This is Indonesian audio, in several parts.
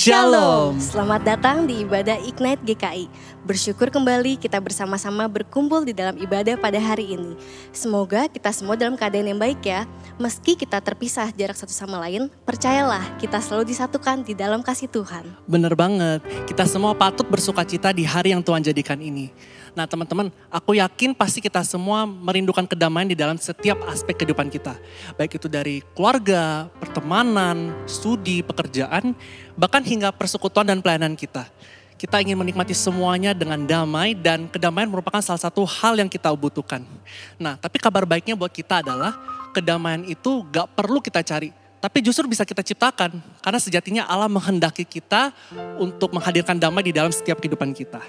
Shalom. Selamat datang di ibadah Ignite GKI. Bersyukur kembali kita bersama-sama berkumpul di dalam ibadah pada hari ini. Semoga kita semua dalam keadaan yang baik ya. Meski kita terpisah jarak satu sama lain, percayalah kita selalu disatukan di dalam kasih Tuhan. Bener banget, kita semua patut bersukacita di hari yang Tuhan jadikan ini. Nah teman-teman, aku yakin pasti kita semua merindukan kedamaian di dalam setiap aspek kehidupan kita. Baik itu dari keluarga, pertemanan, studi, pekerjaan, bahkan hingga persekutuan dan pelayanan kita. Kita ingin menikmati semuanya dengan damai dan kedamaian merupakan salah satu hal yang kita butuhkan. Nah tapi kabar baiknya buat kita adalah kedamaian itu gak perlu kita cari. Tapi justru bisa kita ciptakan. Karena sejatinya Allah menghendaki kita untuk menghadirkan damai di dalam setiap kehidupan kita.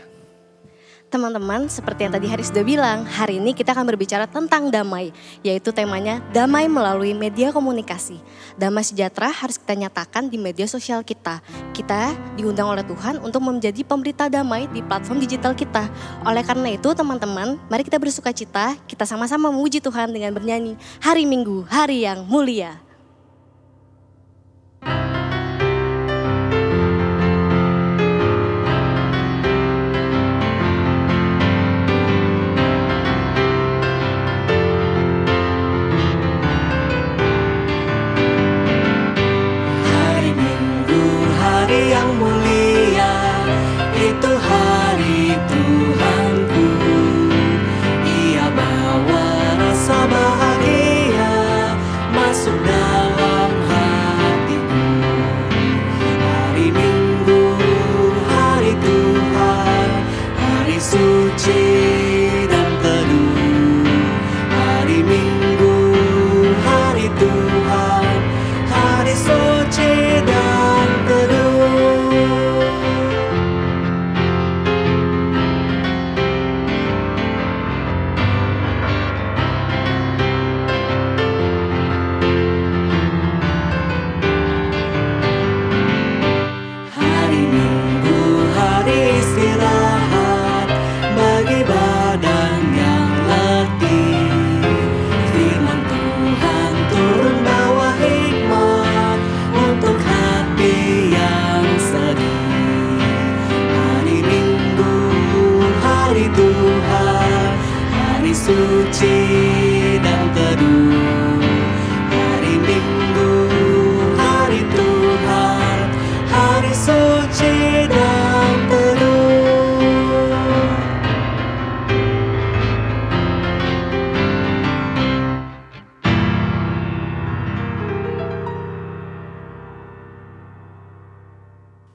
Teman-teman, seperti yang tadi Haris sudah bilang, hari ini kita akan berbicara tentang damai, yaitu temanya damai melalui media komunikasi. Damai sejahtera harus kita nyatakan di media sosial kita. Kita diundang oleh Tuhan untuk menjadi pemberita damai di platform digital kita. Oleh karena itu teman-teman, mari kita bersukacita, kita sama-sama memuji Tuhan dengan bernyanyi Hari Minggu, Hari yang Mulia.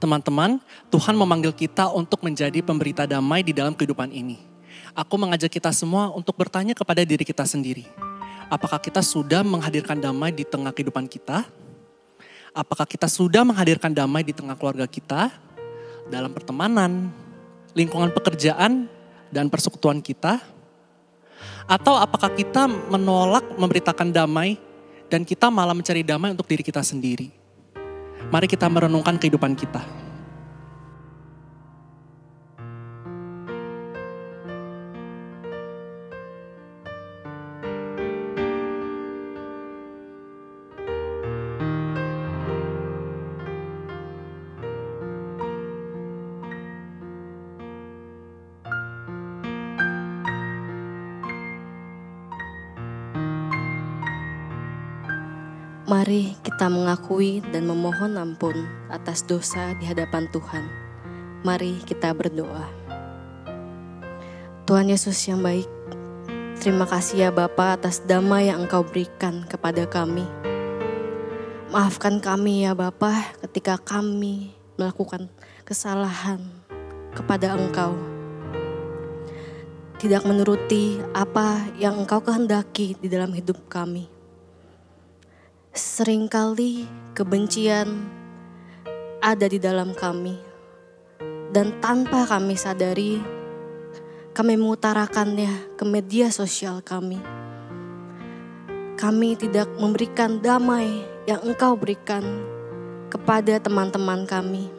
Teman-teman, Tuhan memanggil kita untuk menjadi pemberita damai di dalam kehidupan ini. Aku mengajak kita semua untuk bertanya kepada diri kita sendiri. Apakah kita sudah menghadirkan damai di tengah kehidupan kita? Apakah kita sudah menghadirkan damai di tengah keluarga kita? Dalam pertemanan, lingkungan pekerjaan, dan persekutuan kita? Atau apakah kita menolak memberitakan damai dan kita malah mencari damai untuk diri kita sendiri? Mari kita merenungkan kehidupan kita. Mari kita mengakui dan memohon ampun atas dosa di hadapan Tuhan. Mari kita berdoa. Tuhan Yesus yang baik, terima kasih ya Bapa atas damai yang Engkau berikan kepada kami. Maafkan kami ya Bapa ketika kami melakukan kesalahan kepada Engkau. Tidak menuruti apa yang Engkau kehendaki di dalam hidup kami. Seringkali kebencian ada di dalam kami dan tanpa kami sadari kami mengutarakannya ke media sosial kami. Kami tidak memberikan damai yang Engkau berikan kepada teman-teman kami.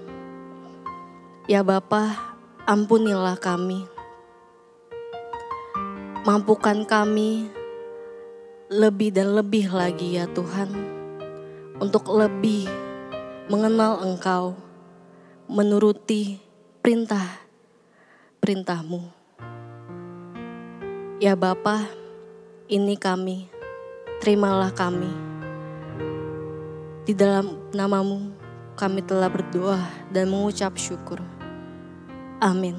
Ya Bapa, ampunilah kami. Mampukan kami lebih dan lebih lagi ya Tuhan, untuk lebih mengenal Engkau menuruti perintah-perintah-Mu. Ya Bapa, ini kami, terimalah kami. Di dalam nama-Mu kami telah berdoa dan mengucap syukur. Amin.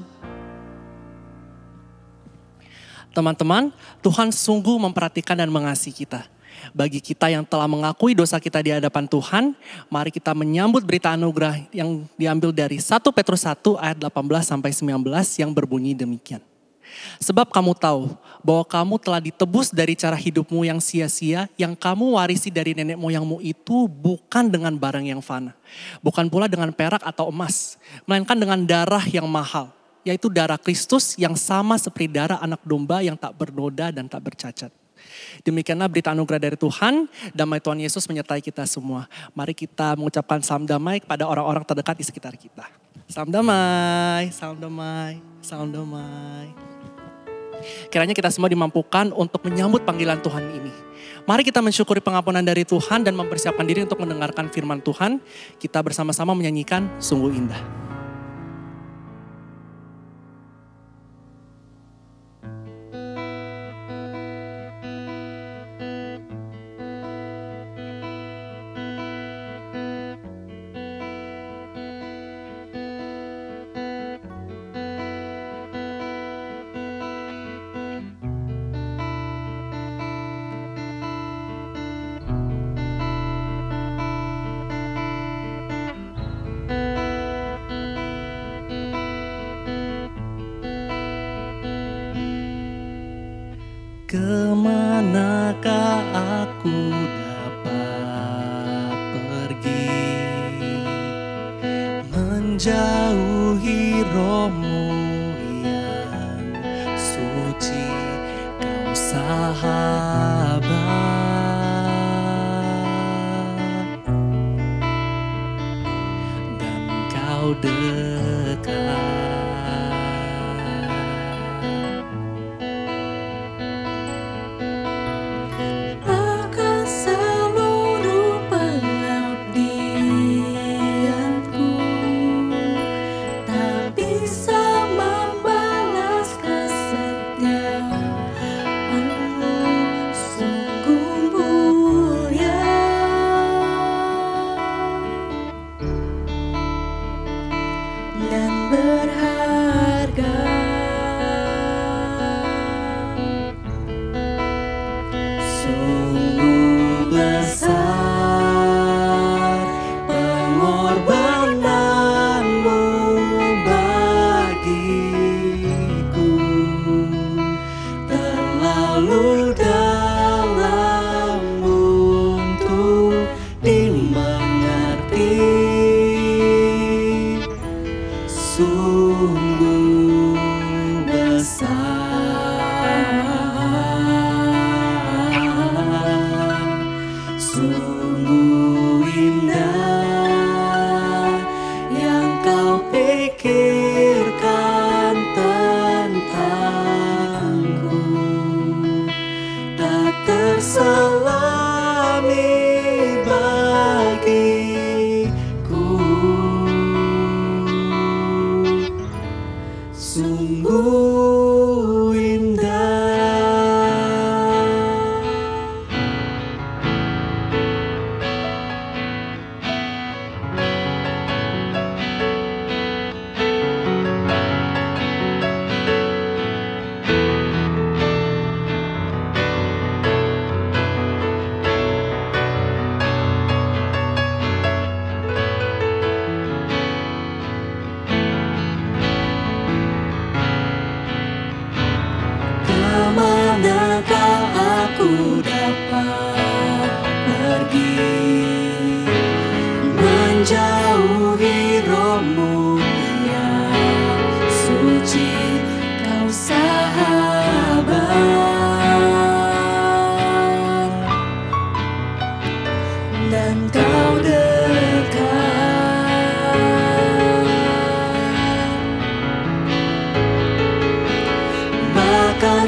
Teman-teman, Tuhan sungguh memperhatikan dan mengasihi kita. Bagi kita yang telah mengakui dosa kita di hadapan Tuhan, mari kita menyambut berita anugerah yang diambil dari 1 Petrus 1 ayat 18-19 yang berbunyi demikian. Sebab kamu tahu bahwa kamu telah ditebus dari cara hidupmu yang sia-sia, yang kamu warisi dari nenek moyangmu itu bukan dengan barang yang fana. Bukan pula dengan perak atau emas, melainkan dengan darah yang mahal, yaitu darah Kristus yang sama seperti darah anak domba yang tak bernoda dan tak bercacat. Demikianlah berita anugerah dari Tuhan. Damai Tuhan Yesus menyertai kita semua. Mari kita mengucapkan salam damai kepada orang-orang terdekat di sekitar kita. Salam damai, salam damai, salam damai. Kiranya kita semua dimampukan untuk menyambut panggilan Tuhan ini. Mari kita mensyukuri pengampunan dari Tuhan dan mempersiapkan diri untuk mendengarkan firman Tuhan. Kita bersama-sama menyanyikan Sungguh Indah. Kemanakah aku dapat pergi, menjauhi rohmu yang suci, kau sahabat, dan kau dekat.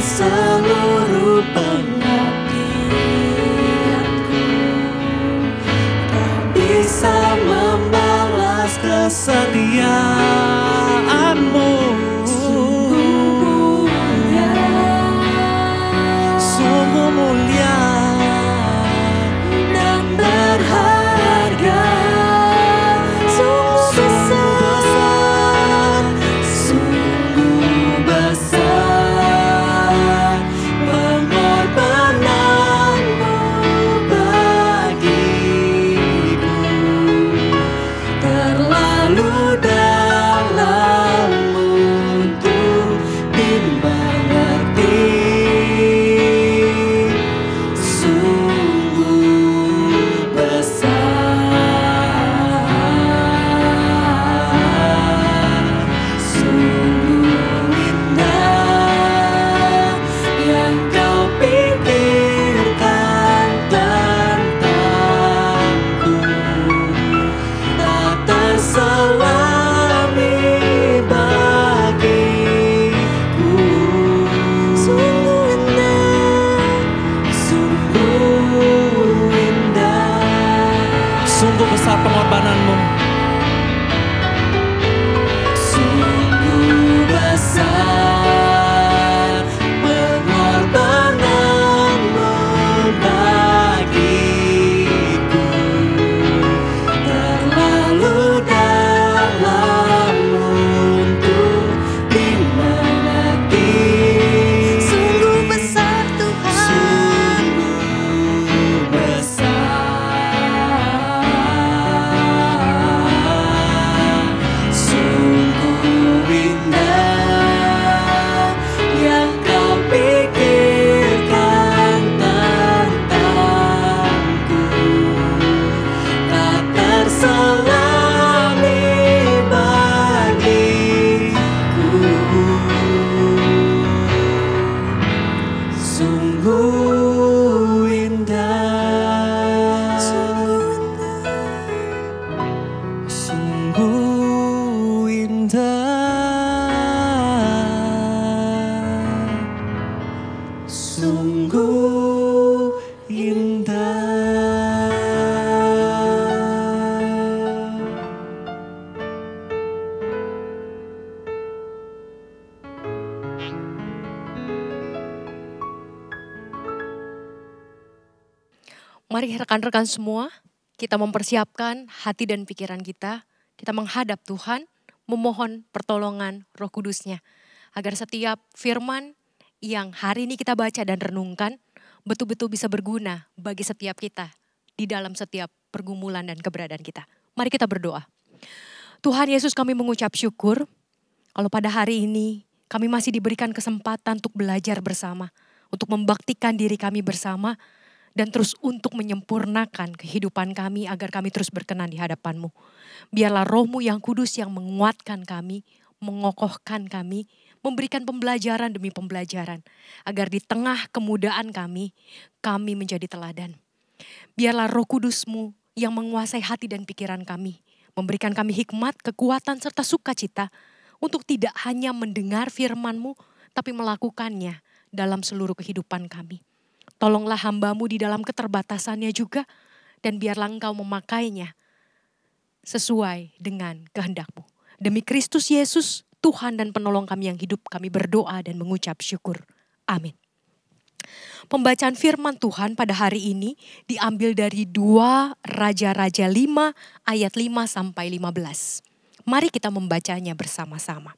Seluruh pengabdianku tak bisa membalas kesetiaan. sungguh besar pengorbananmu. Sungguh besar pengorbananmu bagiku, terlalu dalam untuk dimengerti. Sungguh besar Tuhan. Sungguh besar, sungguh indah yang kau pikirkan tentangku, tak terselami bagiku. Sungguh indah, sungguh indah, sungguh indah. Mari rekan-rekan semua, kita mempersiapkan hati dan pikiran kita. Kita menghadap Tuhan, memohon pertolongan Roh Kudus-Nya. Agar setiap firman yang hari ini kita baca dan renungkan, betul-betul bisa berguna bagi setiap kita di dalam setiap pergumulan dan keberadaan kita. Mari kita berdoa. Tuhan Yesus, kami mengucap syukur kalau pada hari ini kami masih diberikan kesempatan untuk belajar bersama, untuk membaktikan diri kami bersama, dan terus untuk menyempurnakan kehidupan kami agar kami terus berkenan di hadapan-Mu. Biarlah Roh-Mu yang kudus yang menguatkan kami, mengokohkan kami, memberikan pembelajaran demi pembelajaran. Agar di tengah kemudaan kami menjadi teladan. Biarlah Roh Kudus-Mu yang menguasai hati dan pikiran kami, memberikan kami hikmat, kekuatan, serta sukacita untuk tidak hanya mendengar firman-Mu, tapi melakukannya dalam seluruh kehidupan kami. Tolonglah hamba-Mu di dalam keterbatasannya juga, dan biarlah Engkau memakainya sesuai dengan kehendak-Mu. Demi Kristus Yesus, Tuhan dan penolong kami yang hidup, kami berdoa dan mengucap syukur. Amin. Pembacaan firman Tuhan pada hari ini diambil dari 2 Raja-Raja 5 ayat 5-15. Mari kita membacanya bersama-sama.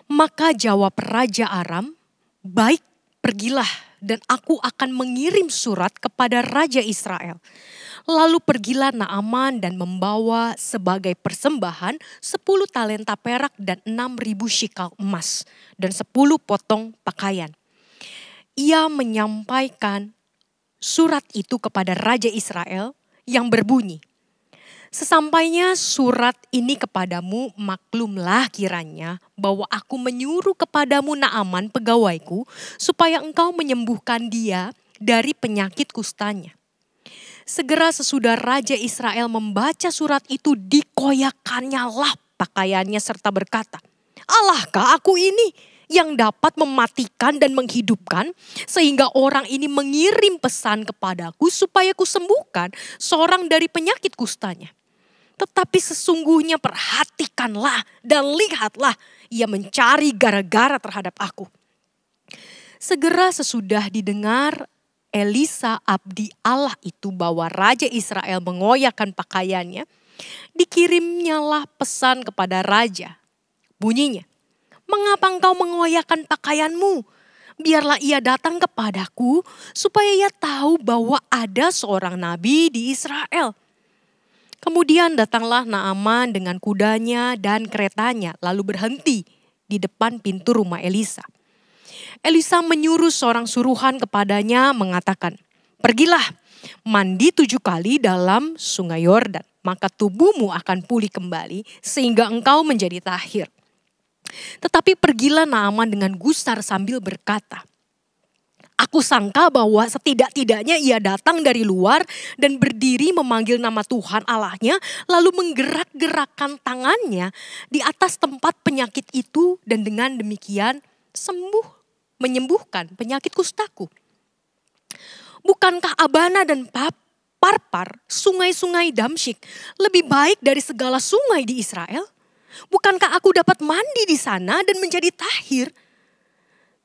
Maka jawab Raja Aram, "Baik, pergilah dan aku akan mengirim surat kepada Raja Israel." Lalu pergilah Naaman dan membawa sebagai persembahan 10 talenta perak dan 6.000 shikal emas dan 10 potong pakaian. Ia menyampaikan surat itu kepada Raja Israel yang berbunyi, "Sesampainya surat ini kepadamu, maklumlah kiranya bahwa aku menyuruh kepadamu Naaman pegawaiku supaya engkau menyembuhkan dia dari penyakit kustanya." Segera sesudah Raja Israel membaca surat itu, dikoyakannya lah pakaiannya serta berkata, "Allahkah aku ini yang dapat mematikan dan menghidupkan, sehingga orang ini mengirim pesan kepadaku supaya kusembuhkan seorang dari penyakit kustanya? Tetapi sesungguhnya perhatikanlah dan lihatlah, ia mencari gara-gara terhadap aku." Segera sesudah didengar Elisa abdi Allah itu bahwa Raja Israel mengoyakkan pakaiannya, dikirimnyalah pesan kepada Raja. Bunyinya, "Mengapa engkau mengoyakkan pakaianmu? Biarlah ia datang kepadaku supaya ia tahu bahwa ada seorang nabi di Israel." Kemudian datanglah Naaman dengan kudanya dan keretanya, lalu berhenti di depan pintu rumah Elisa. Elisa menyuruh seorang suruhan kepadanya mengatakan, "Pergilah, mandi 7 kali dalam sungai Yordan, maka tubuhmu akan pulih kembali sehingga engkau menjadi tahir." Tetapi pergilah Naaman dengan gusar sambil berkata, "Aku sangka bahwa setidak-tidaknya ia datang dari luar dan berdiri memanggil nama Tuhan Allahnya, lalu menggerak-gerakkan tangannya di atas tempat penyakit itu dan dengan demikian menyembuhkan penyakit kustaku. Bukankah Abana dan Pap Parpar, sungai-sungai Damsyik, lebih baik dari segala sungai di Israel? Bukankah aku dapat mandi di sana dan menjadi tahir?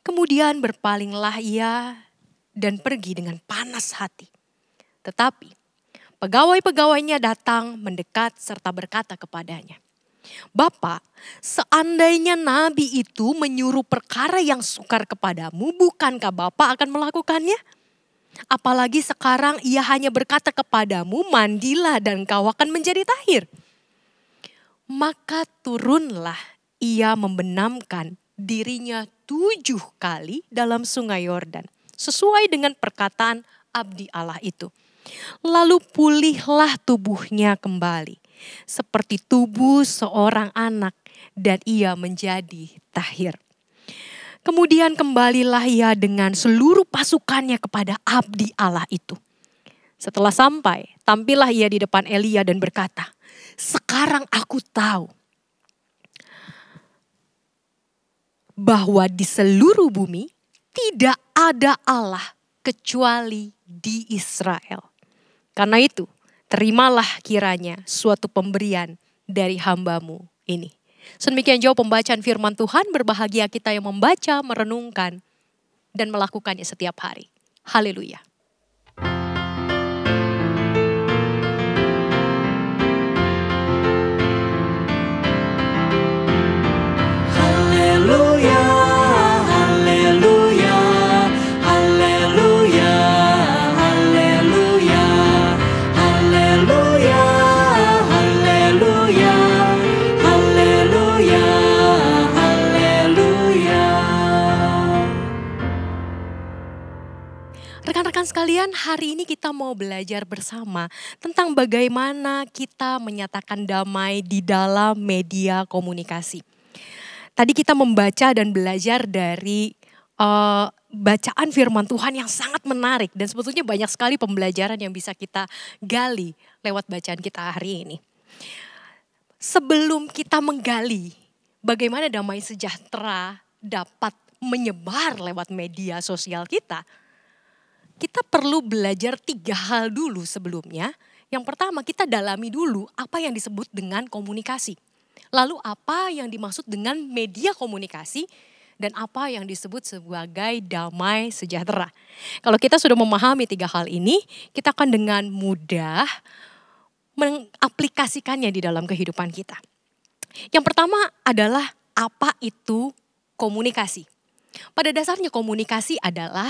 Kemudian berpalinglah ia dan pergi dengan panas hati. Tetapi pegawai-pegawainya datang mendekat serta berkata kepadanya, Bapak, seandainya nabi itu menyuruh perkara yang sukar kepadamu, bukankah Bapak akan melakukannya? Apalagi sekarang ia hanya berkata kepadamu, mandilah dan kau akan menjadi tahir. Maka turunlah ia membenamkan dirinya 7 kali dalam sungai Yordan, sesuai dengan perkataan abdi Allah itu. Lalu pulihlah tubuhnya kembali, seperti tubuh seorang anak, dan ia menjadi tahir. Kemudian kembalilah ia dengan seluruh pasukannya kepada abdi Allah itu. Setelah sampai, tampillah ia di depan Elia dan berkata, sekarang aku tahu bahwa di seluruh bumi tidak ada Allah kecuali di Israel. Karena itu, terimalah kiranya suatu pemberian dari hambamu ini. Sedemikian jauh pembacaan firman Tuhan, berbahagia kita yang membaca, merenungkan, dan melakukannya setiap hari. Haleluya. Haleluya, haleluya, haleluya, haleluya, haleluya, haleluya, haleluya, haleluya. Rekan-rekan sekalian, hari ini kita mau belajar bersama tentang bagaimana kita menyatakan damai di dalam media komunikasi. Tadi kita membaca dan belajar dari bacaan firman Tuhan yang sangat menarik. Dan sebetulnya banyak sekali pembelajaran yang bisa kita gali lewat bacaan kita hari ini. Sebelum kita menggali bagaimana damai sejahtera dapat menyebar lewat media sosial kita perlu belajar 3 hal dulu sebelumnya. Yang pertama, kita dalami dulu apa yang disebut dengan komunikasi. Lalu apa yang dimaksud dengan media komunikasi dan apa yang disebut sebagai damai sejahtera. Kalau kita sudah memahami 3 hal ini, kita akan dengan mudah mengaplikasikannya di dalam kehidupan kita. Yang pertama adalah apa itu komunikasi. Pada dasarnya komunikasi adalah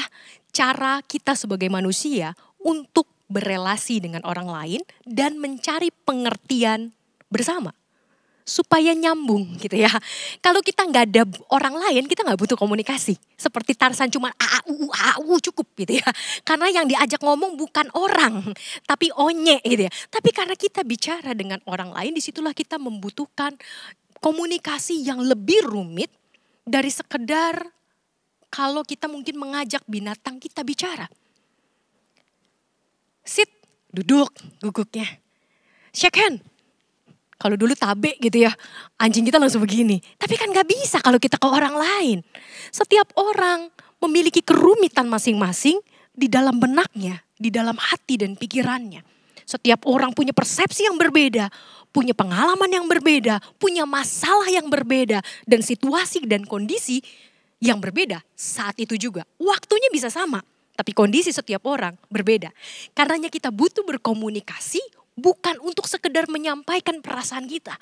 cara kita sebagai manusia untuk berelasi dengan orang lain dan mencari pengertian bersama. Supaya nyambung gitu ya. Kalau kita nggak ada orang lain, kita nggak butuh komunikasi. Seperti Tarsan cuma AAU cukup gitu ya. Karena yang diajak ngomong bukan orang, tapi onye gitu ya. Tapi karena kita bicara dengan orang lain, disitulah kita membutuhkan komunikasi yang lebih rumit dari sekedar kalau kita mungkin mengajak binatang kita bicara. Sit, duduk, guguknya. Shake hand. Kalau dulu tabe gitu ya, anjing kita langsung begini. Tapi kan gak bisa kalau kita ke orang lain. Setiap orang memiliki kerumitan masing-masing di dalam benaknya, di dalam hati dan pikirannya. Setiap orang punya persepsi yang berbeda, punya pengalaman yang berbeda, punya masalah yang berbeda, dan situasi dan kondisi yang berbeda saat itu juga. Waktunya bisa sama, tapi kondisi setiap orang berbeda. Karenanya kita butuh berkomunikasi, bukan untuk sekedar menyampaikan perasaan kita.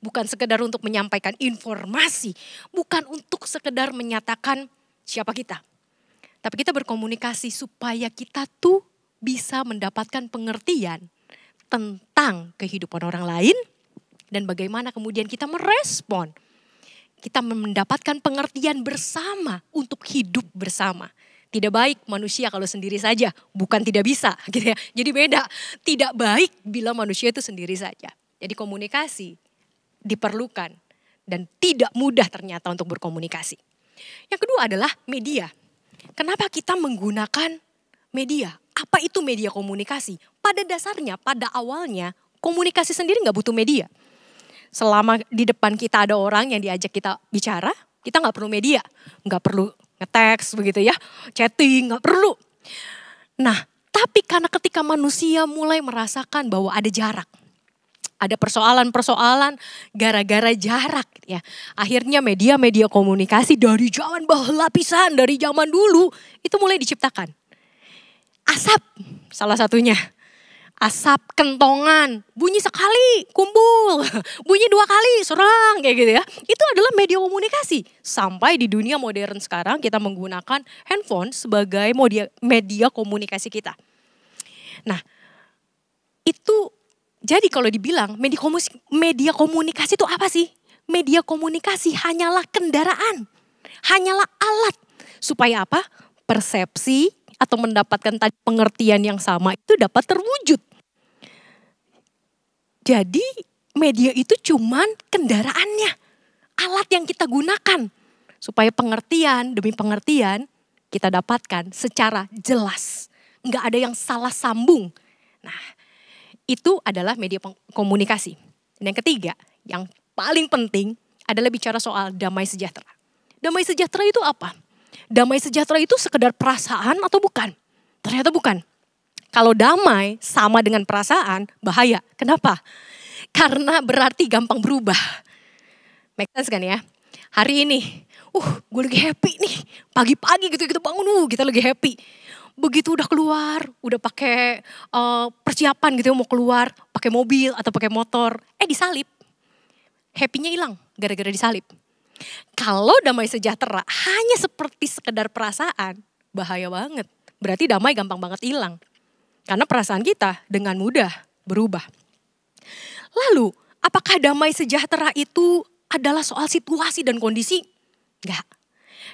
Bukan sekedar untuk menyampaikan informasi. Bukan untuk sekedar menyatakan siapa kita. Tapi kita berkomunikasi supaya kita tuh bisa mendapatkan pengertian tentang kehidupan orang lain. Dan bagaimana kemudian kita merespon. Kita mendapatkan pengertian bersama untuk hidup bersama. Tidak baik manusia kalau sendiri saja, bukan tidak bisa gitu ya. Jadi beda, tidak baik bila manusia itu sendiri saja. Jadi komunikasi diperlukan dan tidak mudah ternyata untuk berkomunikasi. Yang kedua adalah media. Kenapa kita menggunakan media? Apa itu media komunikasi? Pada dasarnya, pada awalnya komunikasi sendiri gak butuh media. Selama di depan kita ada orang yang diajak kita bicara, kita gak perlu media, gak perlu nge-text begitu ya, chatting, gak perlu. Nah, Tetapi karena ketika manusia mulai merasakan bahwa ada jarak, ada persoalan-persoalan gara-gara jarak ya. Akhirnya media-media komunikasi dari zaman baheula pisan, dari zaman dulu itu mulai diciptakan. Asap salah satunya. Asap kentongan, bunyi sekali kumpul, bunyi 2 kali serang kayak gitu ya. Itu adalah media komunikasi. Sampai di dunia modern sekarang kita menggunakan handphone sebagai media komunikasi kita. Nah itu jadi kalau dibilang media komunikasi itu apa sih? Media komunikasi hanyalah kendaraan, hanyalah alat. Supaya apa? Persepsi atau mendapatkan pengertian yang sama itu dapat terwujud. Jadi media itu cuman kendaraannya, alat yang kita gunakan. Supaya pengertian demi pengertian kita dapatkan secara jelas. Nggak ada yang salah sambung. Nah itu adalah media komunikasi. Dan yang ketiga, yang paling penting adalah bicara soal damai sejahtera. Damai sejahtera itu apa? Damai sejahtera itu sekedar perasaan atau bukan? Ternyata bukan. Kalau damai sama dengan perasaan, bahaya. Kenapa? Karena berarti gampang berubah. Make sense kan ya? Hari ini, gue lagi happy nih. Pagi-pagi gitu kita bangun, kita lagi happy. Begitu udah keluar, udah pakai persiapan gitu mau keluar, pakai mobil atau pakai motor, disalip. Happy-nya hilang gara-gara disalip. Kalau damai sejahtera hanya seperti sekedar perasaan, bahaya banget. Berarti damai gampang banget hilang. Karena perasaan kita dengan mudah berubah. Lalu, apakah damai sejahtera itu adalah soal situasi dan kondisi? Enggak.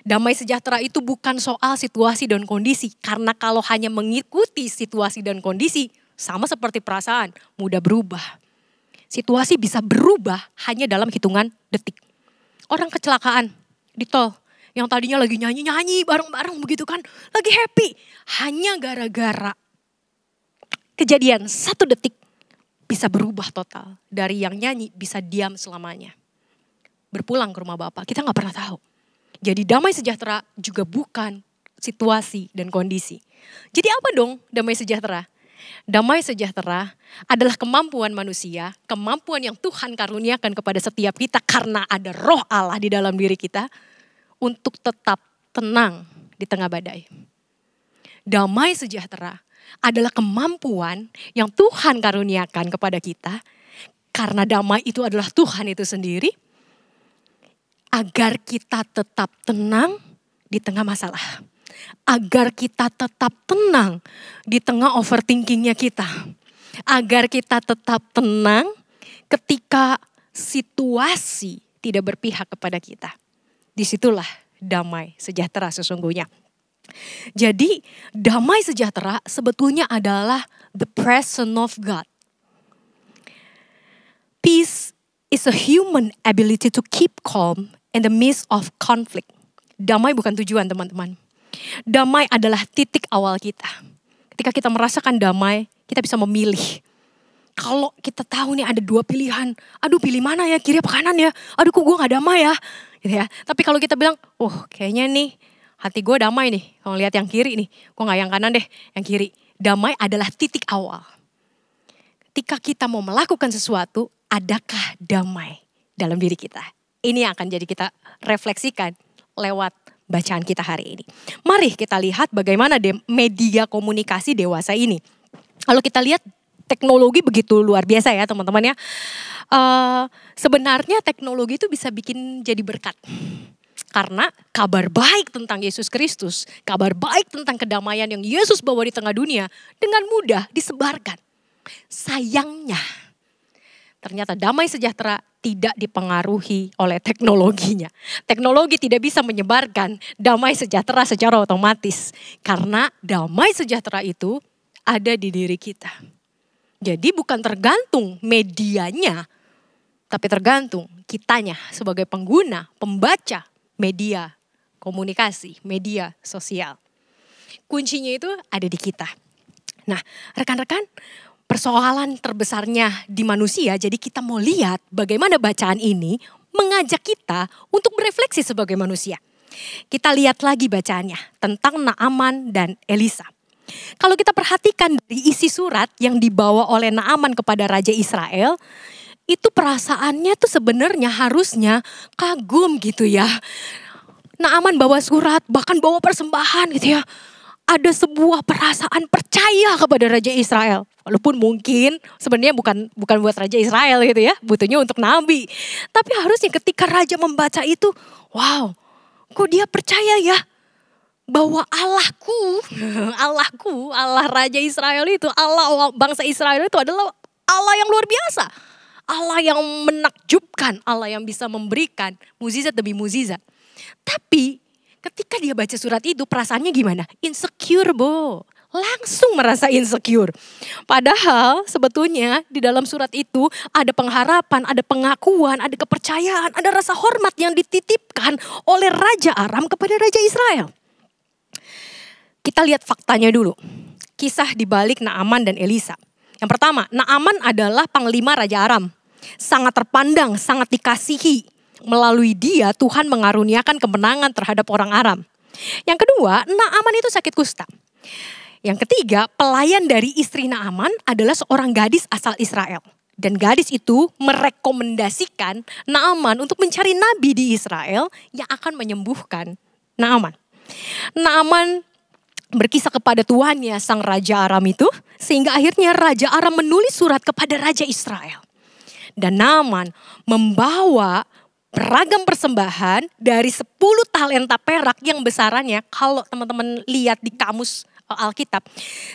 Damai sejahtera itu bukan soal situasi dan kondisi. Karena kalau hanya mengikuti situasi dan kondisi, sama seperti perasaan, mudah berubah. Situasi bisa berubah hanya dalam hitungan detik. Orang kecelakaan di tol, yang tadinya lagi nyanyi-nyanyi bareng-bareng begitu kan, lagi happy. Hanya gara-gara kejadian 1 detik bisa berubah total. Dari yang nyanyi bisa diam selamanya. Berpulang ke rumah Bapak, kita gak pernah tahu. Jadi damai sejahtera juga bukan situasi dan kondisi. Jadi apa dong damai sejahtera? Damai sejahtera adalah kemampuan manusia, kemampuan yang Tuhan karuniakan kepada setiap kita karena ada roh Allah di dalam diri kita untuk tetap tenang di tengah badai. Damai sejahtera adalah kemampuan yang Tuhan karuniakan kepada kita karena damai itu adalah Tuhan itu sendiri. Agar kita tetap tenang di tengah masalah. Agar kita tetap tenang di tengah overthinkingnya kita. Agar kita tetap tenang ketika situasi tidak berpihak kepada kita. Disitulah damai sejahtera sesungguhnya. Jadi damai sejahtera sebetulnya adalah the presence of God. Peace is a human ability to keep calm in the midst of conflict. Damai bukan tujuan teman-teman. Damai adalah titik awal kita. Ketika kita merasakan damai, kita bisa memilih. Kalau kita tahu nih ada 2 pilihan. Aduh pilih mana ya, kiri apa kanan ya. Aduh kok gue gak damai ya. Gitu ya. Tapi kalau kita bilang, kayaknya nih hati gue damai nih. Kalau lihat yang kiri nih, gue gak yang kanan deh, yang kiri. Damai adalah titik awal. Ketika kita mau melakukan sesuatu, adakah damai dalam diri kita? Ini yang akan jadi kita refleksikan lewat bacaan kita hari ini. Mari kita lihat bagaimana media komunikasi dewasa ini. Kalau kita lihat teknologi begitu luar biasa ya teman-teman ya. Sebenarnya teknologi itu bisa bikin jadi berkat. Karena kabar baik tentang Yesus Kristus, kabar baik tentang kedamaian yang Yesus bawa di tengah dunia dengan mudah disebarkan. Sayangnya, ternyata damai sejahtera tidak dipengaruhi oleh teknologinya. Teknologi tidak bisa menyebarkan damai sejahtera secara otomatis. Karena damai sejahtera itu ada di diri kita. Jadi bukan tergantung medianya, tapi tergantung kitanya sebagai pengguna, pembaca media komunikasi, media sosial. Kuncinya itu ada di kita. Nah, rekan-rekan, persoalan terbesarnya di manusia, jadi kita mau lihat bagaimana bacaan ini mengajak kita untuk berefleksi sebagai manusia. Kita lihat lagi bacaannya tentang Naaman dan Elisa. Kalau kita perhatikan dari isi surat yang dibawa oleh Naaman kepada Raja Israel, itu perasaannya tuh sebenarnya harusnya kagum gitu ya. Naaman bawa surat, bahkan bawa persembahan gitu ya. Ada sebuah perasaan percaya kepada Raja Israel. Walaupun mungkin sebenarnya bukan buat Raja Israel gitu ya. Butuhnya untuk nabi. Tapi harusnya ketika Raja membaca itu, wow, kok dia percaya ya bahwa Allahku, Allah Raja Israel itu, Allah bangsa Israel itu adalah Allah yang luar biasa. Allah yang menakjubkan, Allah yang bisa memberikan mukjizat demi mukjizat. Tapi ketika dia baca surat itu perasaannya gimana? Insecure, langsung merasa insecure. Padahal sebetulnya di dalam surat itu ada pengharapan, ada pengakuan, ada kepercayaan, ada rasa hormat yang dititipkan oleh Raja Aram kepada Raja Israel. Kita lihat faktanya dulu. Kisah di balik Naaman dan Elisa. Yang pertama, Naaman adalah panglima Raja Aram. Sangat terpandang, sangat dikasihi. Melalui dia Tuhan mengaruniakan kemenangan terhadap orang Aram. Yang kedua, Naaman itu sakit kusta. Yang ketiga, pelayan dari istri Naaman adalah seorang gadis asal Israel. Dan gadis itu merekomendasikan Naaman untuk mencari nabi di Israel yang akan menyembuhkan Naaman. Naaman berkisah kepada tuannya sang Raja Aram itu, sehingga akhirnya Raja Aram menulis surat kepada Raja Israel. Dan Naaman membawa beragam persembahan dari 10 talenta perak yang besarannya, kalau teman-teman lihat di kamus Alkitab,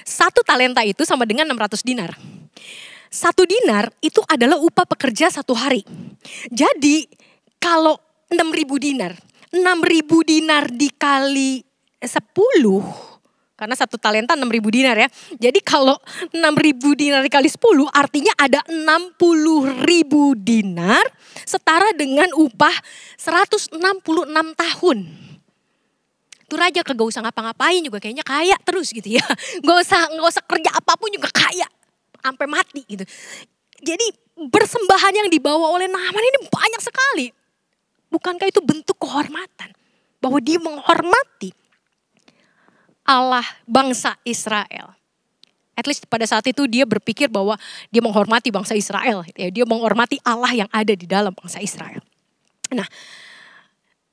1 talenta itu sama dengan 600 dinar. 1 dinar itu adalah upah pekerja 1 hari. Jadi kalau 6.000 dinar, 6.000 dinar dikali 10, karena 1 talenta 6.000 dinar ya. Jadi kalau 6.000 dinar dikali 10 artinya ada 60.000 dinar setara dengan upah 166 tahun. Itu raja kagak usah ngapa-ngapain juga kayaknya kaya terus gitu ya. Gak usah kerja apapun juga kaya. Sampai mati gitu. Jadi persembahan yang dibawa oleh Naaman ini banyak sekali. Bukankah itu bentuk kehormatan? Bahwa dia menghormati Allah bangsa Israel. At least pada saat itu dia berpikir bahwa dia menghormati bangsa Israel. Dia menghormati Allah yang ada di dalam bangsa Israel. Nah,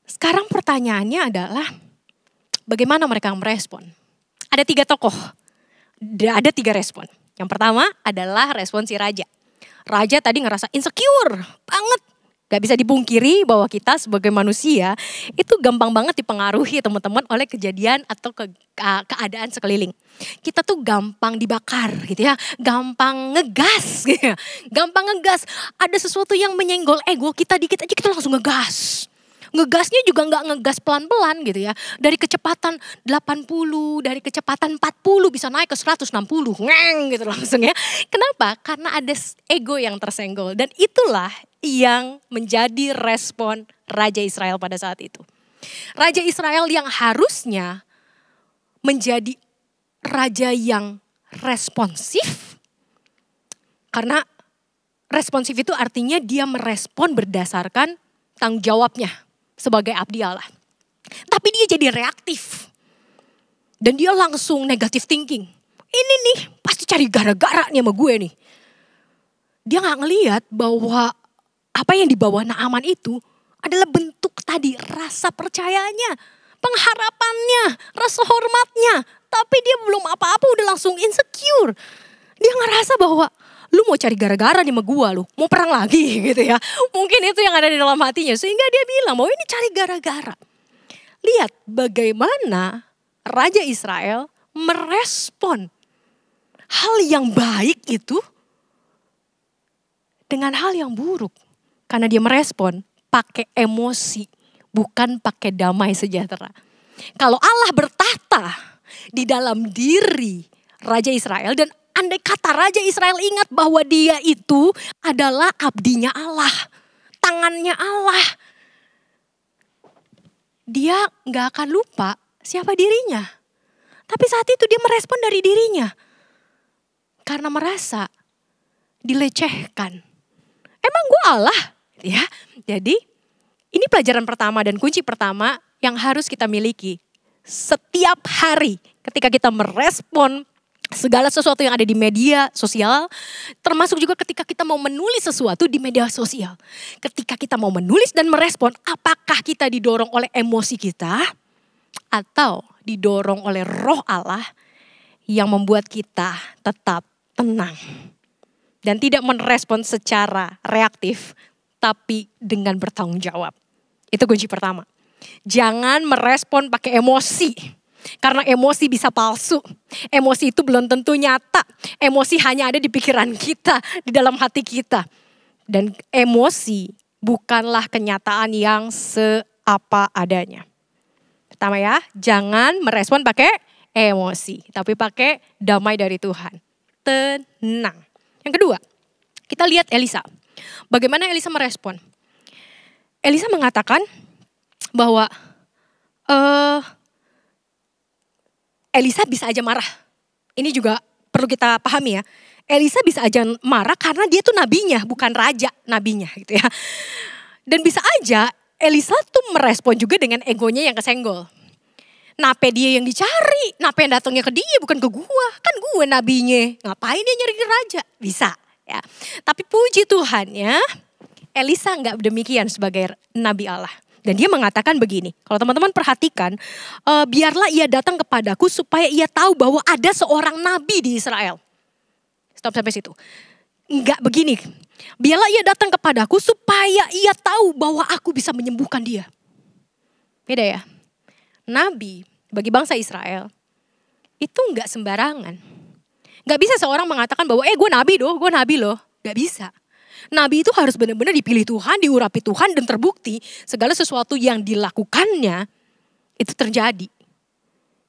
sekarang pertanyaannya adalah bagaimana mereka merespon? Ada 3 tokoh, ada 3 respon. Yang pertama adalah respon si raja. Raja tadi ngerasa insecure banget. Gak bisa dipungkiri bahwa kita sebagai manusia itu gampang banget dipengaruhi teman-teman oleh kejadian atau keadaan sekeliling. Kita tuh gampang dibakar gitu ya, gampang ngegas gitu ya. Gampang ngegas, ada sesuatu yang menyenggol ego kita dikit aja kita langsung ngegas. Ngegasnya juga gak ngegas pelan-pelan gitu ya. Dari kecepatan 80, dari kecepatan 40 bisa naik ke 160. Ngeng gitu langsung ya. Kenapa? Karena ada ego yang tersenggol. Dan itulah yang menjadi respon Raja Israel pada saat itu. Raja Israel yang harusnya menjadi raja yang responsif. Karena responsif itu artinya dia merespon berdasarkan tanggung jawabnya sebagai abdi Allah. Tapi dia jadi reaktif. Dan dia langsung negative thinking. Ini nih pasti cari gara-gara nih sama gue nih. Dia gak ngelihat bahwa apa yang dibawa Naaman itu adalah bentuk tadi rasa percayanya, pengharapannya, rasa hormatnya. Tapi dia belum apa-apa udah langsung insecure. Dia ngerasa bahwa lu mau cari gara-gara nih sama gua lu, mau perang lagi gitu ya. Mungkin itu yang ada di dalam hatinya sehingga dia bilang bahwa ini cari gara-gara. Lihat bagaimana Raja Israel merespon hal yang baik itu dengan hal yang buruk. Karena dia merespon pakai emosi, bukan pakai damai sejahtera. Kalau Allah bertahta di dalam diri Raja Israel dan andai kata Raja Israel ingat bahwa dia itu adalah abdinya Allah, tangannya Allah. Dia gak akan lupa siapa dirinya. Tapi saat itu dia merespon dari dirinya. Karena merasa dilecehkan. Emang gue Allah? Ya, jadi ini pelajaran pertama dan kunci pertama yang harus kita miliki setiap hari ketika kita merespon segala sesuatu yang ada di media sosial, termasuk juga ketika kita mau menulis sesuatu di media sosial. Ketika kita mau menulis dan merespon, apakah kita didorong oleh emosi kita atau didorong oleh Roh Allah yang membuat kita tetap tenang dan tidak merespon secara reaktif, tapi dengan bertanggung jawab. Itu kunci pertama. Jangan merespon pakai emosi. Karena emosi bisa palsu. Emosi itu belum tentu nyata. Emosi hanya ada di pikiran kita, di dalam hati kita. Dan emosi bukanlah kenyataan yang seapa adanya. Pertama ya, jangan merespon pakai emosi. Tapi pakai damai dari Tuhan. Tenang. Yang kedua, kita lihat Elisa. Bagaimana Elisa merespon? Elisa mengatakan bahwa Elisa bisa aja marah. Ini juga perlu kita pahami ya. Elisa bisa aja marah karena dia tuh nabinya, bukan raja nabinya gitu ya. Dan bisa aja Elisa tuh merespon juga dengan egonya yang kesenggol. Nape dia yang dicari, nape yang datangnya ke dia bukan ke gua. Kan gua nabinya, ngapain dia nyari raja? Bisa ya. Tapi puji Tuhan ya, Elisa gak demikian sebagai nabi Allah. Dan dia mengatakan begini, kalau teman-teman perhatikan, biarlah ia datang kepadaku supaya ia tahu bahwa ada seorang nabi di Israel. Stop sampai situ. Enggak begini, biarlah ia datang kepadaku supaya ia tahu bahwa aku bisa menyembuhkan dia. Beda ya, nabi bagi bangsa Israel itu enggak sembarangan. Enggak bisa seorang mengatakan bahwa gue nabi loh, enggak bisa. Nabi itu harus benar-benar dipilih Tuhan, diurapi Tuhan dan terbukti segala sesuatu yang dilakukannya itu terjadi.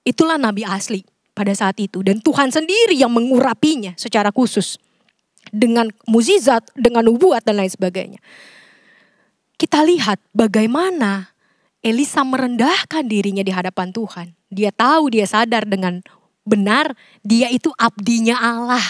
Itulah nabi asli pada saat itu. Dan Tuhan sendiri yang mengurapinya secara khusus. Dengan mukjizat, dengan nubuat dan lain sebagainya. Kita lihat bagaimana Elisa merendahkan dirinya di hadapan Tuhan. Dia tahu, dia sadar dengan benar dia itu abdinya Allah.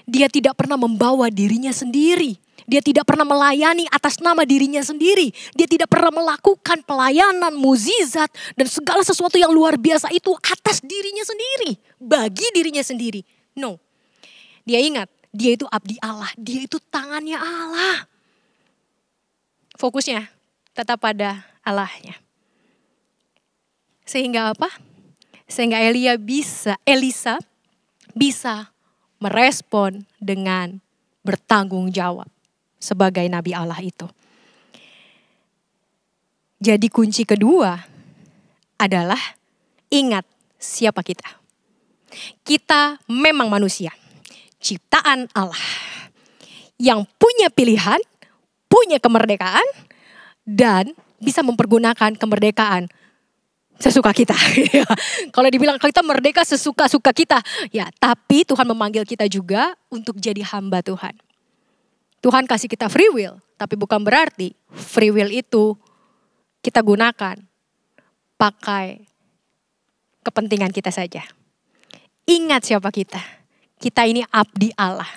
Dia tidak pernah membawa dirinya sendiri. Dia tidak pernah melayani atas nama dirinya sendiri. Dia tidak pernah melakukan pelayanan, mukjizat dan segala sesuatu yang luar biasa itu atas dirinya sendiri. Bagi dirinya sendiri. No. Dia ingat, dia itu abdi Allah. Dia itu tangannya Allah. Fokusnya tetap pada Allahnya. Sehingga apa? Sehingga Elisa bisa merespon dengan bertanggung jawab sebagai nabi Allah itu. Jadi kunci kedua adalah ingat siapa kita. Kita memang manusia, ciptaan Allah yang punya pilihan, punya kemerdekaan dan bisa mempergunakan kemerdekaan sesuka kita. Kalau dibilang kita merdeka sesuka-suka kita. Ya, tapi Tuhan memanggil kita juga untuk jadi hamba Tuhan. Tuhan kasih kita free will. Tapi bukan berarti free will itu kita gunakan pakai kepentingan kita saja. Ingat siapa kita. Kita ini abdi Allah.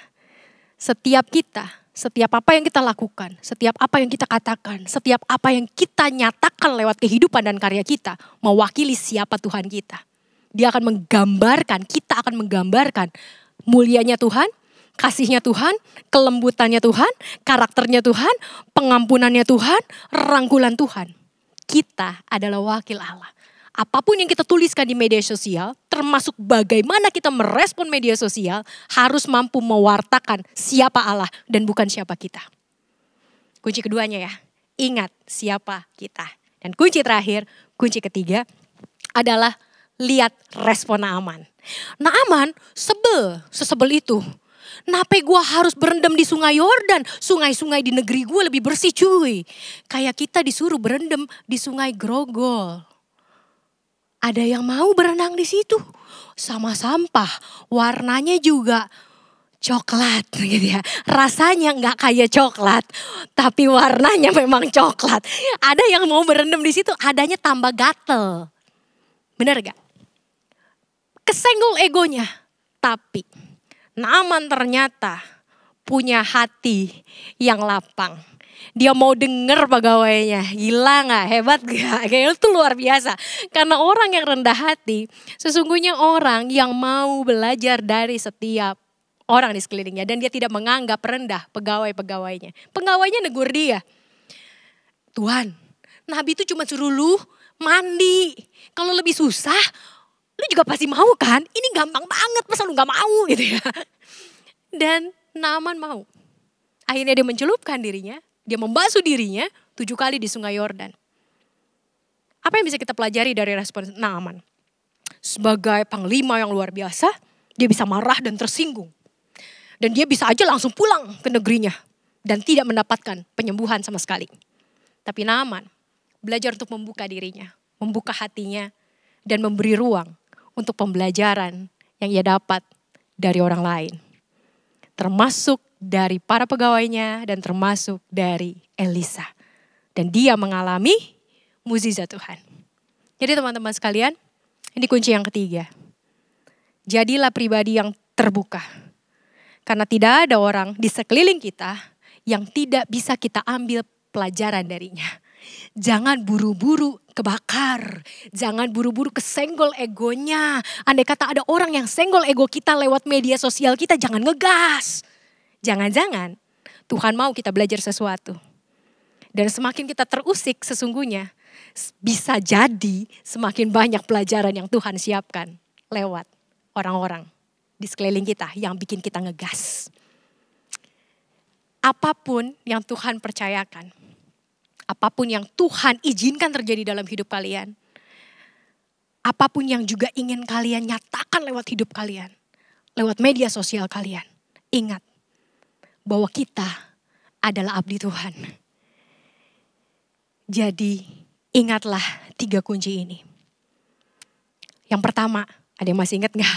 Setiap kita, setiap apa yang kita lakukan, setiap apa yang kita katakan, setiap apa yang kita nyatakan lewat kehidupan dan karya kita, mewakili siapa Tuhan kita. Dia akan menggambarkan, kita akan menggambarkan mulianya Tuhan, kasihnya Tuhan, kelembutannya Tuhan, karakternya Tuhan, pengampunannya Tuhan, rangkulan Tuhan. Kita adalah wakil Allah. Apapun yang kita tuliskan di media sosial, termasuk bagaimana kita merespon media sosial, harus mampu mewartakan siapa Allah dan bukan siapa kita. Kunci keduanya ya, ingat siapa kita. Dan kunci terakhir, kunci ketiga adalah lihat respon Naaman. Naaman sesebel itu. Nape gue harus berendam di sungai Yordan? Sungai-sungai di negeri gue lebih bersih cuy. Kayak kita disuruh berendam di sungai Grogol. Ada yang mau berenang di situ sama sampah, warnanya juga coklat gitu ya. Rasanya nggak kayak coklat, tapi warnanya memang coklat. Ada yang mau berendam di situ, adanya tambah gatel. Benar gak? Kesenggol egonya, tapi Naaman ternyata punya hati yang lapang. Dia mau denger pegawainya. Gila gak? Hebat gak? Kayaknya itu luar biasa. Karena orang yang rendah hati, sesungguhnya orang yang mau belajar dari setiap orang di sekelilingnya. Dan dia tidak menganggap rendah pegawai-pegawainya. Pegawainya negur dia. Tuhan, Nabi itu cuma suruh lu mandi. Kalau lebih susah, lu juga pasti mau kan? Ini gampang banget, masa lu gak mau gitu ya. Dan Naaman mau. Akhirnya dia mencelupkan dirinya. Dia membasuh dirinya 7 kali di sungai Yordan. Apa yang bisa kita pelajari dari respon Naaman? Sebagai panglima yang luar biasa, dia bisa marah dan tersinggung. Dan dia bisa aja langsung pulang ke negerinya. Dan tidak mendapatkan penyembuhan sama sekali. Tapi Naaman belajar untuk membuka dirinya. Membuka hatinya. Dan memberi ruang untuk pembelajaran yang ia dapat dari orang lain. Termasuk dari para pegawainya dan termasuk dari Elisa. Dan dia mengalami mukjizat Tuhan. Jadi teman-teman sekalian, ini kunci yang ketiga. Jadilah pribadi yang terbuka. Karena tidak ada orang di sekeliling kita yang tidak bisa kita ambil pelajaran darinya. Jangan buru-buru kebakar. Jangan buru-buru kesenggol egonya. Andai kata ada orang yang senggol ego kita lewat media sosial kita, jangan ngegas. Jangan-jangan Tuhan mau kita belajar sesuatu. Dan semakin kita terusik sesungguhnya, bisa jadi semakin banyak pelajaran yang Tuhan siapkan lewat orang-orang di sekeliling kita yang bikin kita ngegas. Apapun yang Tuhan percayakan, apapun yang Tuhan izinkan terjadi dalam hidup kalian, apapun yang juga ingin kalian nyatakan lewat hidup kalian, lewat media sosial kalian, ingat bahwa kita adalah abdi Tuhan. Jadi ingatlah 3 kunci ini. Yang pertama, ada yang masih ingat gak?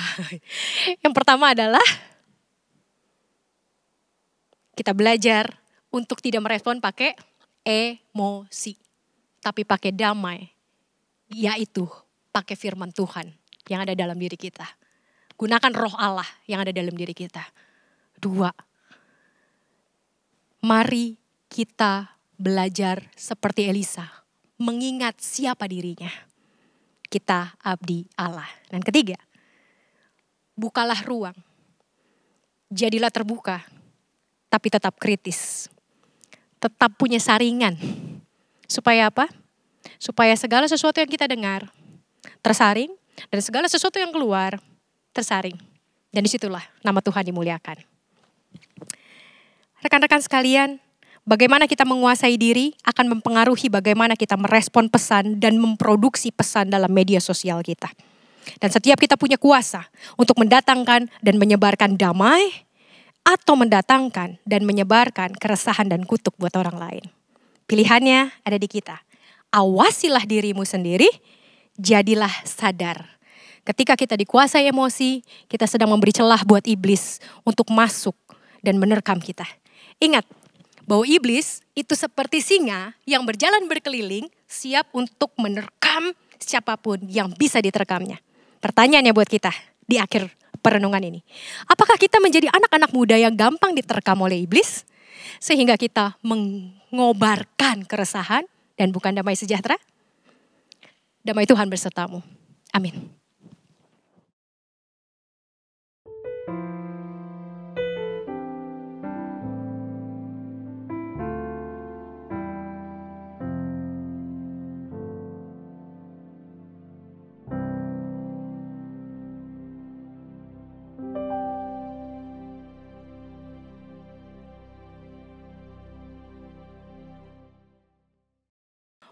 Yang pertama adalah kita belajar untuk tidak merespon pakai emosi. Tapi pakai damai, yaitu pakai firman Tuhan yang ada dalam diri kita. Gunakan roh Allah yang ada dalam diri kita. 2, mari kita belajar seperti Elisa. Mengingat siapa dirinya. Kita abdi Allah. Dan ketiga, bukalah ruang. Jadilah terbuka, tapi tetap kritis. Tetap punya saringan. Supaya apa? Supaya segala sesuatu yang kita dengar tersaring. Dan segala sesuatu yang keluar tersaring. Dan disitulah nama Tuhan dimuliakan. Rekan-rekan sekalian, bagaimana kita menguasai diri akan mempengaruhi bagaimana kita merespon pesan dan memproduksi pesan dalam media sosial kita. Dan setiap kita punya kuasa untuk mendatangkan dan menyebarkan damai atau mendatangkan dan menyebarkan keresahan dan kutuk buat orang lain. Pilihannya ada di kita. Awasilah dirimu sendiri, jadilah sadar. Ketika kita dikuasai emosi, kita sedang memberi celah buat iblis untuk masuk dan menerkam kita. Ingat bahwa iblis itu seperti singa yang berjalan berkeliling siap untuk menerkam siapapun yang bisa diterkamnya. Pertanyaannya buat kita di akhir perenungan ini. Apakah kita menjadi anak-anak muda yang gampang diterkam oleh iblis? Sehingga kita mengobarkan keresahan dan bukan damai sejahtera? Damai Tuhan bersertamu. Amin.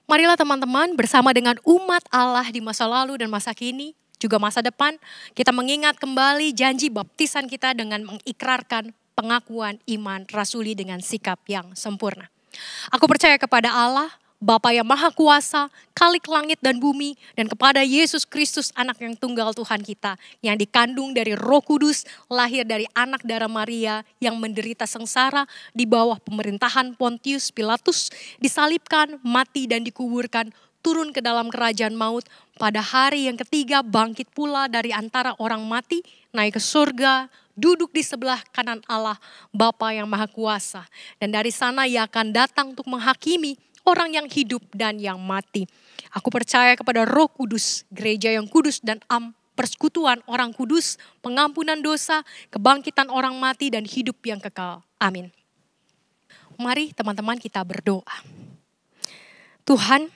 Marilah teman-teman bersama dengan umat Allah di masa lalu dan masa kini, juga masa depan, kita mengingat kembali janji baptisan kita dengan mengikrarkan pengakuan iman rasuli dengan sikap yang sempurna. Aku percaya kepada Allah, Bapa yang Maha Kuasa, Khalik langit dan bumi, dan kepada Yesus Kristus anak yang tunggal Tuhan kita, yang dikandung dari Roh Kudus, lahir dari anak darah Maria, yang menderita sengsara di bawah pemerintahan Pontius Pilatus, disalibkan, mati dan dikuburkan, turun ke dalam kerajaan maut, pada hari yang ketiga bangkit pula dari antara orang mati, naik ke surga, duduk di sebelah kanan Allah Bapa yang Maha Kuasa. Dan dari sana Ia akan datang untuk menghakimi orang yang hidup dan yang mati. Aku percaya kepada Roh Kudus, gereja yang kudus dan persekutuan orang kudus, pengampunan dosa, kebangkitan orang mati dan hidup yang kekal. Amin. Mari teman-teman kita berdoa. Tuhan,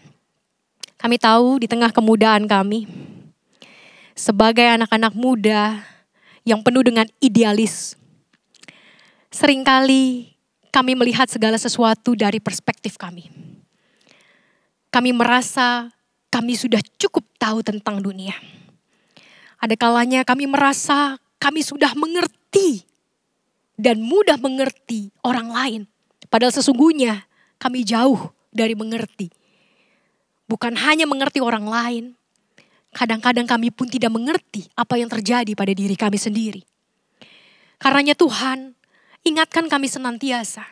kami tahu di tengah kemudaan kami, sebagai anak-anak muda yang penuh dengan idealis, seringkali kami melihat segala sesuatu dari perspektif kami. Kami merasa kami sudah cukup tahu tentang dunia. Ada kalanya kami merasa kami sudah mengerti dan mudah mengerti orang lain. Padahal sesungguhnya kami jauh dari mengerti. Bukan hanya mengerti orang lain, kadang-kadang kami pun tidak mengerti apa yang terjadi pada diri kami sendiri. Karenanya Tuhan, ingatkan kami senantiasa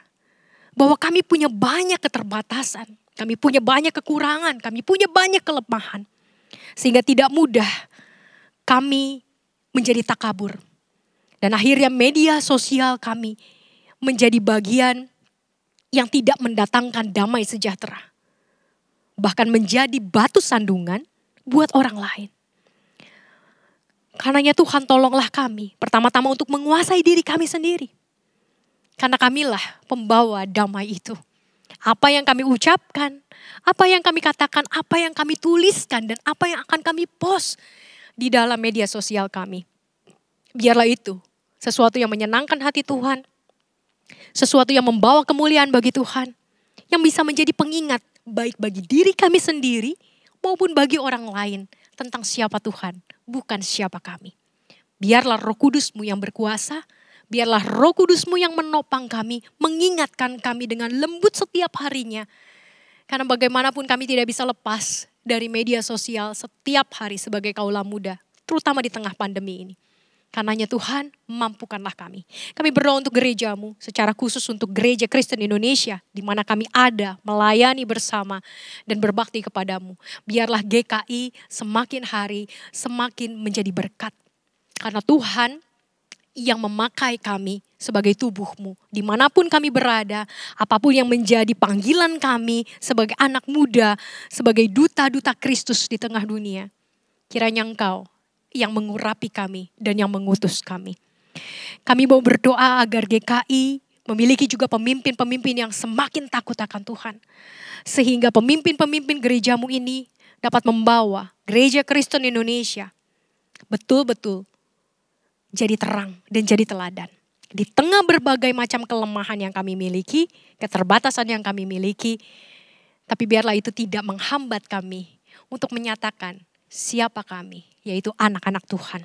bahwa kami punya banyak keterbatasan, kami punya banyak kekurangan, kami punya banyak kelemahan. Sehingga tidak mudah kami menjadi takabur. Dan akhirnya media sosial kami menjadi bagian yang tidak mendatangkan damai sejahtera. Bahkan menjadi batu sandungan buat orang lain. Karenanya Tuhan tolonglah kami pertama-tama untuk menguasai diri kami sendiri. Karena kamilah pembawa damai itu. Apa yang kami ucapkan, apa yang kami katakan, apa yang kami tuliskan, dan apa yang akan kami post di dalam media sosial kami. Biarlah itu sesuatu yang menyenangkan hati Tuhan. Sesuatu yang membawa kemuliaan bagi Tuhan. Yang bisa menjadi pengingat baik bagi diri kami sendiri maupun bagi orang lain tentang siapa Tuhan, bukan siapa kami. Biarlah Roh Kudus-Mu yang berkuasa, biarlah Roh Kudus-Mu yang menopang kami, mengingatkan kami dengan lembut setiap harinya. Karena bagaimanapun kami tidak bisa lepas dari media sosial setiap hari sebagai kaula muda, terutama di tengah pandemi ini. Karenanya Tuhan, mampukanlah kami. Kami berdoa untuk gereja-Mu, secara khusus untuk Gereja Kristen Indonesia, di mana kami ada, melayani bersama, dan berbakti kepadamu. Biarlah GKI semakin hari, semakin menjadi berkat. Karena Tuhan yang memakai kami sebagai tubuh-Mu. Dimanapun kami berada, apapun yang menjadi panggilan kami sebagai anak muda, sebagai duta-duta Kristus di tengah dunia. Kiranya Engkau yang mengurapi kami dan yang mengutus kami. Kami mau berdoa agar GKI memiliki juga pemimpin-pemimpin yang semakin takut akan Tuhan. Sehingga pemimpin-pemimpin gereja-Mu ini dapat membawa Gereja Kristen Indonesia betul-betul jadi terang dan jadi teladan. Di tengah berbagai macam kelemahan yang kami miliki, keterbatasan yang kami miliki, tapi biarlah itu tidak menghambat kami untuk menyatakan siapa kami, yaitu anak-anak Tuhan.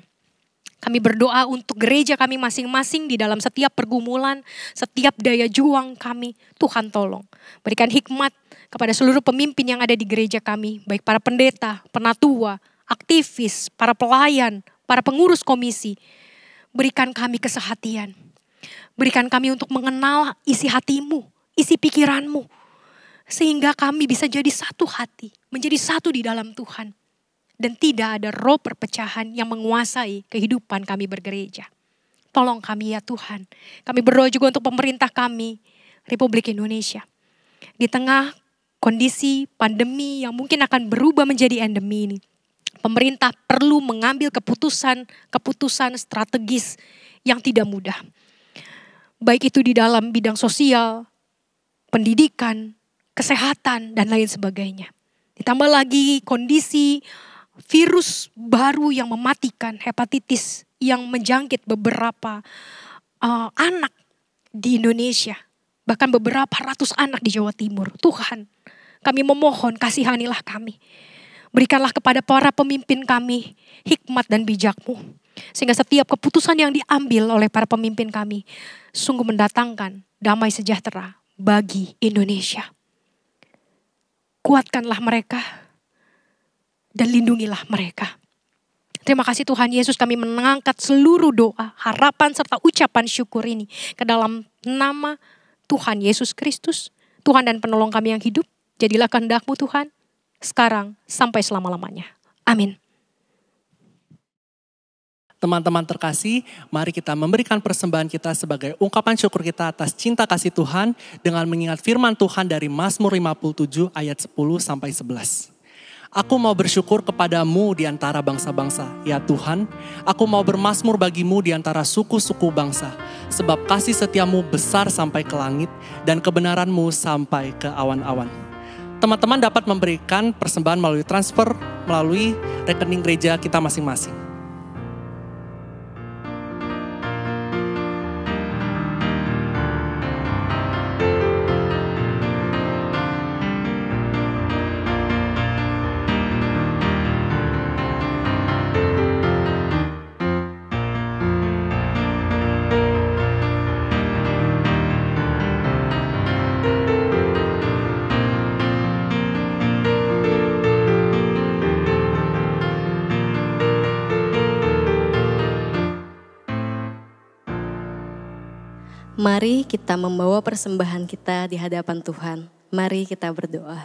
Kami berdoa untuk gereja kami masing-masing di dalam setiap pergumulan, setiap daya juang kami. Tuhan tolong, berikan hikmat kepada seluruh pemimpin yang ada di gereja kami, baik para pendeta, penatua, aktivis, para pelayan, para pengurus komisi. Berikan kami kesehatian, berikan kami untuk mengenal isi hati-Mu, isi pikiran-Mu, sehingga kami bisa jadi satu hati, menjadi satu di dalam Tuhan. Dan tidak ada roh perpecahan yang menguasai kehidupan kami bergereja. Tolong kami ya Tuhan. Kami berdoa juga untuk pemerintah kami, Republik Indonesia. Di tengah kondisi pandemi yang mungkin akan berubah menjadi endemi ini, pemerintah perlu mengambil keputusan strategis yang tidak mudah. Baik itu di dalam bidang sosial, pendidikan, kesehatan, dan lain sebagainya. Ditambah lagi kondisi virus baru yang mematikan, hepatitis yang menjangkit beberapa anak di Indonesia. Bahkan beberapa ratus anak di Jawa Timur. Tuhan, kami memohon kasihanilah kami. Berikanlah kepada para pemimpin kami hikmat dan bijak-Mu. Sehingga setiap keputusan yang diambil oleh para pemimpin kami sungguh mendatangkan damai sejahtera bagi Indonesia. Kuatkanlah mereka dan lindungilah mereka. Terima kasih Tuhan Yesus, kami mengangkat seluruh doa, harapan serta ucapan syukur ini ke dalam nama Tuhan Yesus Kristus, Tuhan dan penolong kami yang hidup. Jadilah kehendak-Mu Tuhan, sekarang sampai selama-lamanya. Amin. Teman-teman terkasih, mari kita memberikan persembahan kita sebagai ungkapan syukur kita atas cinta kasih Tuhan dengan mengingat firman Tuhan dari Mazmur 57 ayat 10 sampai 11. Aku mau bersyukur kepadamu di antara bangsa-bangsa, ya Tuhan. Aku mau bermazmur bagimu di antara suku-suku bangsa. Sebab kasih setiamu besar sampai ke langit dan kebenaranmu sampai ke awan-awan. Teman-teman dapat memberikan persembahan melalui transfer, melalui rekening gereja kita masing-masing. Mari kita membawa persembahan kita di hadapan Tuhan. Mari kita berdoa.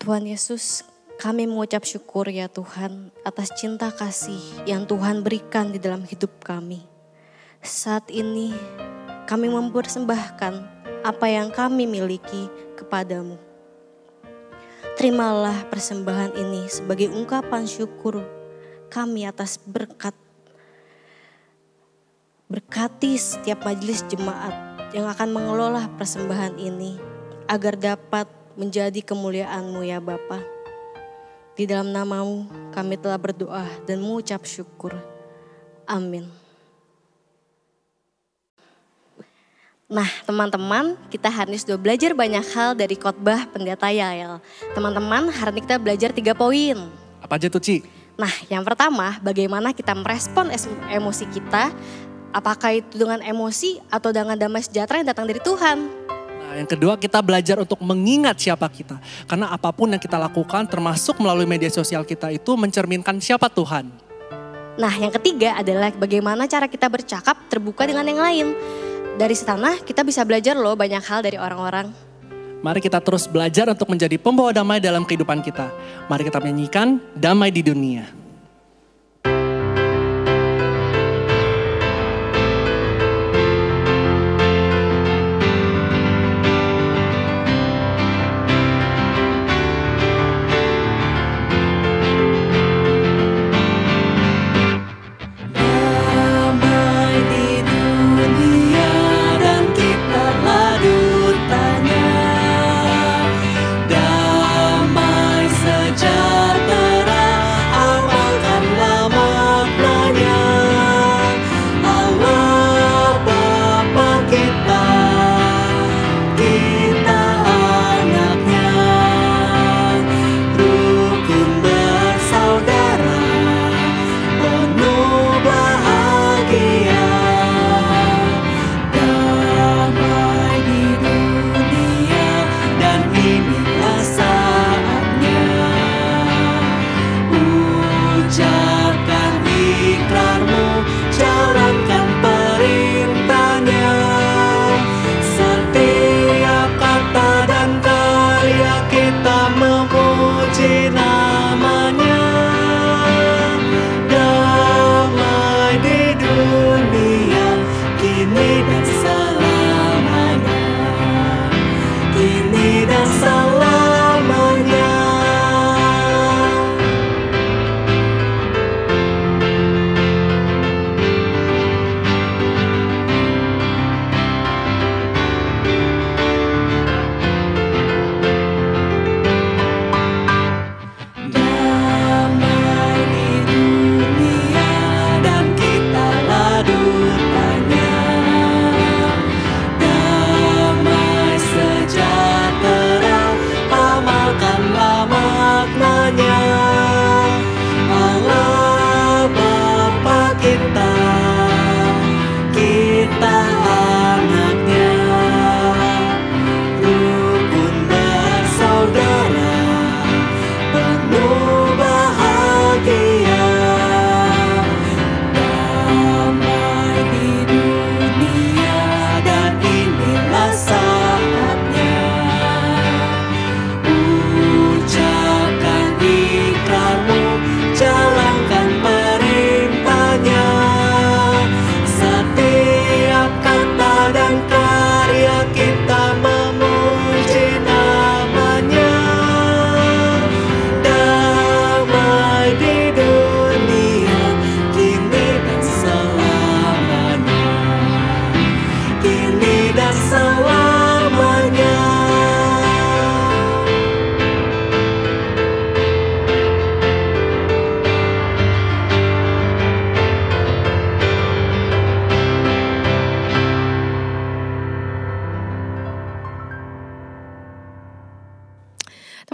Tuhan Yesus, kami mengucap syukur ya Tuhan atas cinta kasih yang Tuhan berikan di dalam hidup kami. Saat ini kami mempersembahkan apa yang kami miliki kepadamu. Terimalah persembahan ini sebagai ungkapan syukur kami atas berkat. Berkati setiap majelis jemaat yang akan mengelola persembahan ini agar dapat menjadi kemuliaan-Mu ya Bapa. Di dalam nama-Mu kami telah berdoa dan mengucap syukur. Amin. Nah teman-teman, kita hari ini sudah belajar banyak hal dari khotbah pendeta Yael. Teman-teman, hari ini kita belajar 3 poin. Apa aja tuh Ci? Nah yang pertama, bagaimana kita merespon emosi kita. Apakah itu dengan emosi atau dengan damai sejahtera yang datang dari Tuhan? Nah, yang kedua kita belajar untuk mengingat siapa kita. Karena apapun yang kita lakukan termasuk melalui media sosial kita itu mencerminkan siapa Tuhan. Nah yang ketiga adalah bagaimana cara kita bercakap terbuka dengan yang lain. Dari sana kita bisa belajar loh banyak hal dari orang-orang. Mari kita terus belajar untuk menjadi pembawa damai dalam kehidupan kita. Mari kita menyanyikan Damai di Dunia.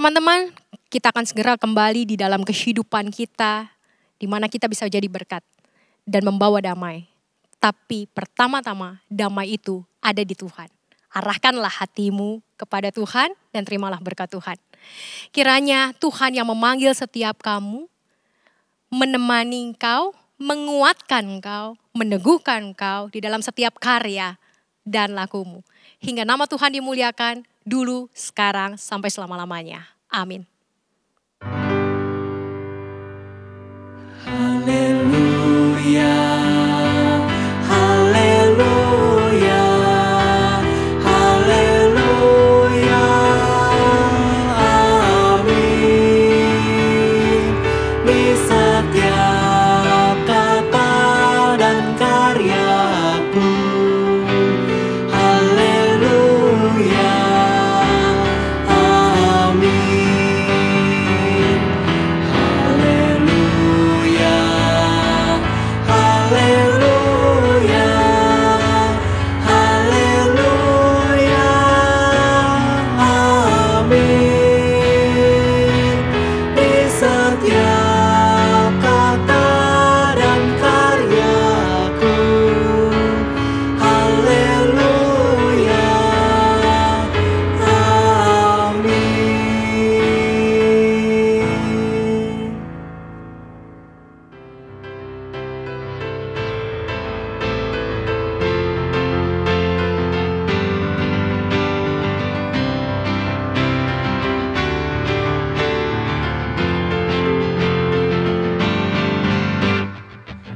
teman-teman, kita akan segera kembali di dalam kehidupan kita, di mana kita bisa jadi berkat dan membawa damai. Tapi pertama-tama damai itu ada di Tuhan. Arahkanlah hatimu kepada Tuhan dan terimalah berkat Tuhan. Kiranya Tuhan yang memanggil setiap kamu, menemani engkau, menguatkan engkau, meneguhkan engkau di dalam setiap karya dan lakumu. Hingga nama Tuhan dimuliakan dulu, sekarang, sampai selama-lamanya. Amin. Haleluya, haleluya, haleluya, amin. Di setiap kata dan karyaku, haleluya, amin. Haleluya, haleluya, haleluya, amin. Di setiap kata dan karyaku, haleluya, amin.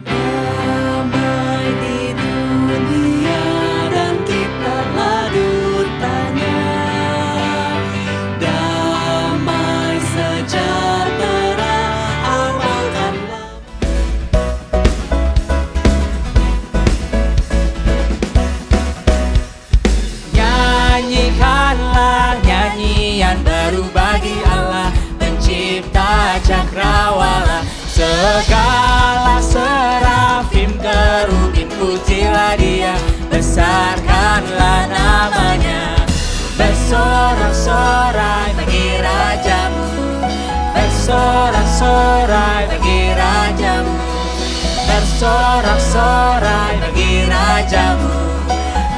Damai di dunia dan kitalah dutanya. Damai sejahtera amalkanlah. Nyanyikanlah nyanyian baru bagi Allah, pencipta cakrawala. Segala serafim kerubim pujilah Dia, besarkanlah namanya. Bersorak-sorai bagi Rajamu, bersorak-sorai bagi Rajamu, bersorak-sorai bagi Rajamu,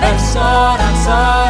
bersorak-sorai